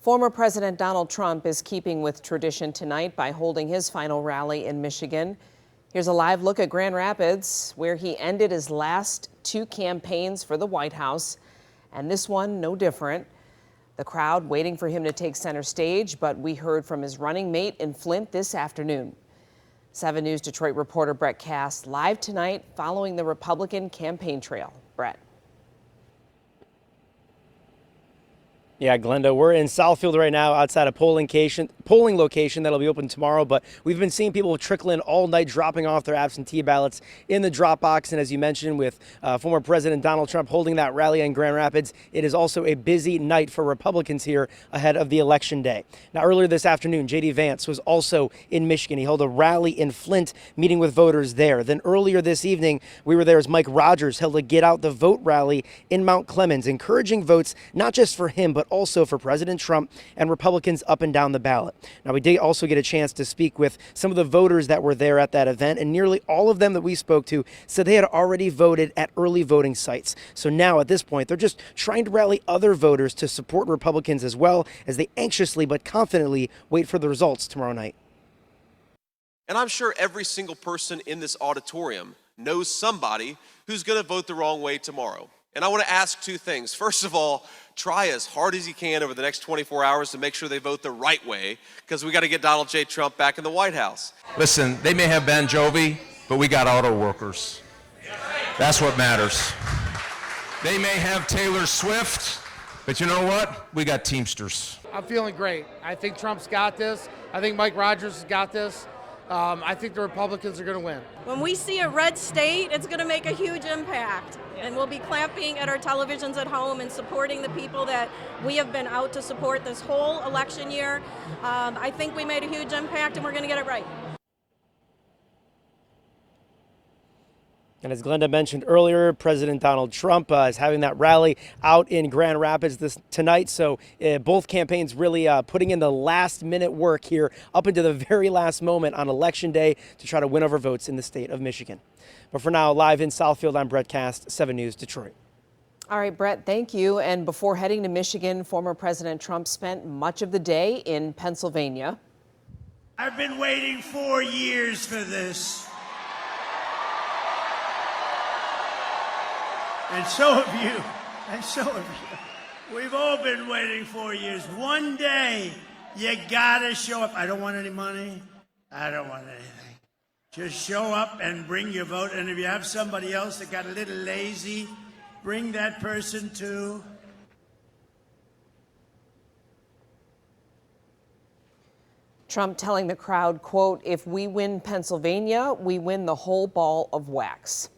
Former President Donald Trump is keeping with tradition tonight by holding his final rally in Michigan. Here's a live look at Grand Rapids, where he ended his last two campaigns for the White House, and this one no different. The crowd waiting for him to take center stage, but we heard from his running mate in Flint this afternoon. 7 News Detroit reporter Brett Cass live tonight following the Republican campaign trail. Brett. Yeah, Glenda, we're in Southfield right now outside a polling location that'll be open tomorrow, but we've been seeing people trickle in all night dropping off their absentee ballots in the drop box. And as you mentioned, with former President Donald Trump holding that rally in Grand Rapids, it is also a busy night for Republicans here ahead of the election day. Now, earlier this afternoon, Vance was also in Michigan. He held a rally in Flint, meeting with voters there. Then earlier this evening, we were there as Mike Rogers held a Get Out the Vote rally in Mount Clemens, encouraging votes not just for him, but also for President Trump and Republicans up and down the ballot. Now, we did also get a chance to speak with some of the voters that were there at that event, and nearly all of them that we spoke to said they had already voted at early voting sites. So now at this point, they're just trying to rally other voters to support Republicans as well, as they anxiously but confidently wait for the results tomorrow night. And I'm sure every single person in this auditorium knows somebody who's going to vote the wrong way tomorrow. And I want to ask two things. First of all, try as hard as you can over the next 24 hours to make sure they vote the right way, because we got to get Donald J. Trump back in the White House. Listen, they may have Bon Jovi, but we got auto workers. That's what matters. They may have Taylor Swift, but you know what? We got Teamsters. I'm feeling great. I think Trump's got this. I think Mike Rogers has got this. I think the Republicans are going to win. When we see a red state, it's going to make a huge impact. And we'll be clapping at our televisions at home and supporting the people that we have been out to support this whole election year. I think we made a huge impact, and we're going to get it right. And as Glenda mentioned earlier, President Donald Trump is having that rally out in Grand Rapids tonight. So both campaigns really putting in the last-minute work here up into the very last moment on Election Day to try to win over votes in the state of Michigan. But for now, live in Southfield, I'm Brett Cass, 7 News Detroit. All right, Brett, thank you. And before heading to Michigan, former President Trump spent much of the day in Pennsylvania. I've been waiting 4 years for this. And so have you. And so have you. We've all been waiting 4 years. One day, you gotta show up. I don't want any money. I don't want anything. Just show up and bring your vote. And if you have somebody else that got a little lazy, bring that person too. Trump telling the crowd, quote, "If we win Pennsylvania, we win the whole ball of wax."